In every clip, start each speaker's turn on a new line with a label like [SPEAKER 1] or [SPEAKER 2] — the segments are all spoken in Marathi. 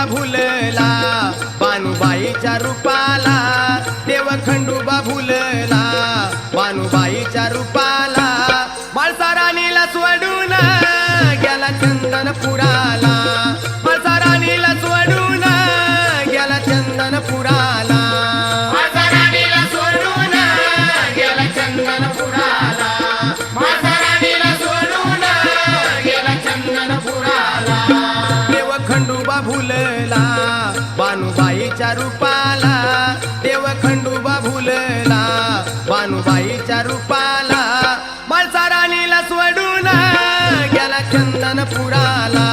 [SPEAKER 1] खंडोबा भुलला बानुबाईच्या रूपाला, देव खंडोबा भुलला बानुबाईच्या रूपाला, म्हाळसा राणीला सोडून गेला चंदनपुराला, म्हाळसा राणीला सोडून गेला चंदनपुराला,
[SPEAKER 2] म्हाळसा राणीला सोडून गेला चंदनपुराला, म्हाळसा राणीला सोडून गेला चंदनपुराला,
[SPEAKER 1] देव खंडोबा भुलला बानुबाईच्या रूपाला, देव खंडोबा भुलला बानुबाईच्या रूपाला, म्हाळसा राणीला सोडून गेला चंदनपुराला,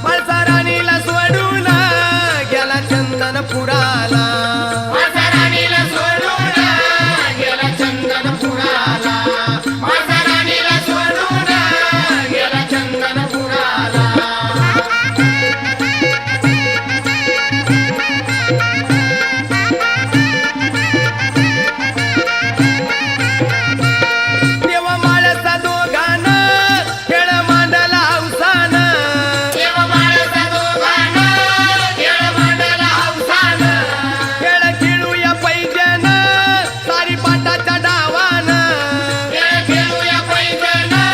[SPEAKER 1] म्हाळसा राणीला सोडून गेला चंदनपुराला,
[SPEAKER 2] म्हाळसा राणीला सोडून गेला चंदनपुराला, म्हाळसा राणीला सोडून गेला चंदनपुराला.
[SPEAKER 1] देव माळसा दोघांना खेळ मांडला हौसानं,
[SPEAKER 2] देव माळसा दोघांना खेळ मांडला हौसानं,
[SPEAKER 1] खेळ खेळूया पैजनं सारी पाटाच्या डावानं,
[SPEAKER 2] खेळ खेळूया पैजनं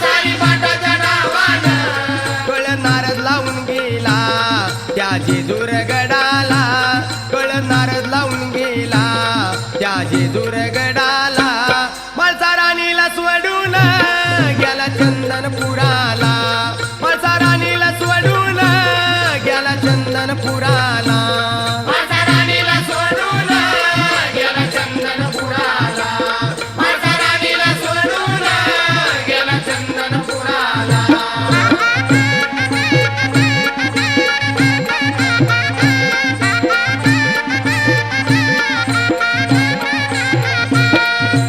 [SPEAKER 2] सारी पाटाच्या डावानं,
[SPEAKER 1] कळ नारद लावून गेला त्या जेजूर गडाला, कळ नारद लावून गेला त्या जेजूर गडाला, म्हाळसा राणीला सोडून गेला चंदनपुराला, म्हाळसा राणीला सोडून गेला चंदनपुराला,
[SPEAKER 2] म्हाळसा राणीला सोडून गेला चंदनपुराला, म्हाळसा राणीला सोडून गेला चंदनपुराला.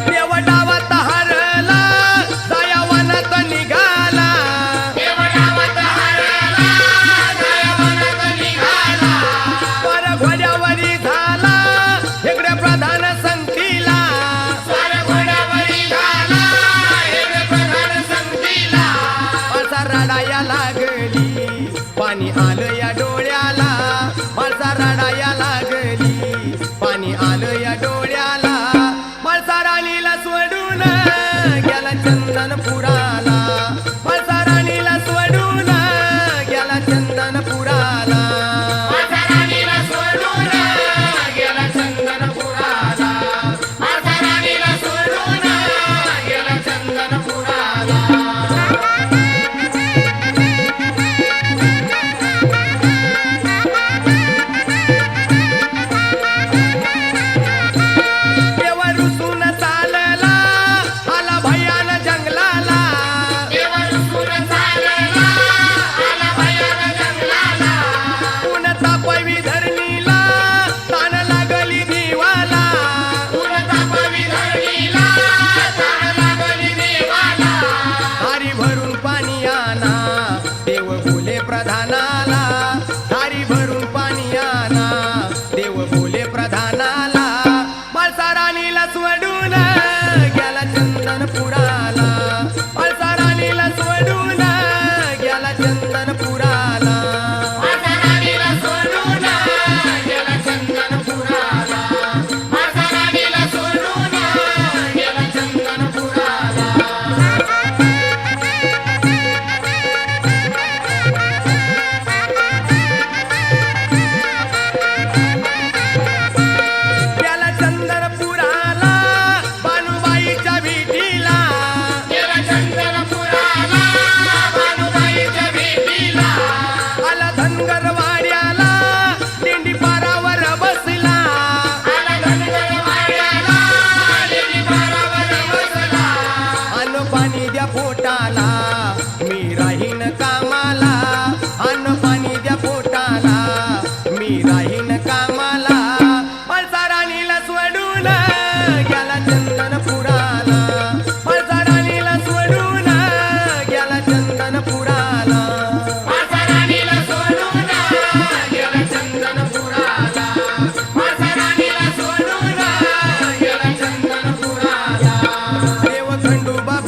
[SPEAKER 1] देव डावात हरला जाया वनात निघाला,
[SPEAKER 2] देव डावात हरला जाया वनात निघाला,
[SPEAKER 1] पर घोड्यावरी झाला इकडे प्रधान संगतीला,
[SPEAKER 2] स्वर घोड्यावरी झाला हेड प्रधान संगतीला,
[SPEAKER 1] म्हाळसा रडाया लागली पाणी आलं या डोळ्याला, म्हाळसा रडाया लागली पाणी आलं या डोळ्याला, म्हाळसा राणीला सोडून गेला चंदनपुराला, म्हाळसा राणीला सोडून गेला चंदनपुराला,
[SPEAKER 2] म्हाळसा राणीला सोडून गेला चंदनपुराला, म्हाळसा राणीला सोडून गेला चंदनपुराला.
[SPEAKER 1] देव रुसून चालला आला भयान जंगलाला,
[SPEAKER 2] देव रुसून चालला आला भयान जंगलाला,
[SPEAKER 1] ऊन तापवी धरणीला ताण लागली देवाला,
[SPEAKER 2] ऊन तापवी धरणीला ताण लागली देवाला,
[SPEAKER 1] धारी भरून पाणी आणा देव बोले प्रधानाला, धारी भरून पाणी आणा देव बोले प्रधानाला, म्हाळसा राणीला सोडून गेला चंदनपुराला, म्हाळसा राणीला सोडून गेला चंदनपुराला,
[SPEAKER 2] म्हाळसा राणीला सोडून गेला चंदनपुराला, म्हाळसा राणीला सोडून गेला चंदनपुराला.
[SPEAKER 1] गेला चंदनपुराला बानुबाईच्या भेटीला,
[SPEAKER 2] गेला चंदनपुराला बानुबाईच्या भेटीला,
[SPEAKER 1] आला धनगरवाड्याला दिंडी पारावर बसला,
[SPEAKER 2] आला धनगरवाड्याला लेडी पारावर बसला,
[SPEAKER 1] अन्न पाणी द्या पोटाला मी राहीन कामाला, अन्न पाणी द्या पोटाला मी राहीन कामाला, म्हाळसा राणीला सोडून गेला चंदनपुराला, म्हाळसा राणीला सोडून गेला चंदनपुराला,
[SPEAKER 2] म्हाळसा राणीला सोडून गेला चंदनपुराला, म्हाळसा राणीला सोडून गेला चंदनपुराला.
[SPEAKER 1] देव खंडोबा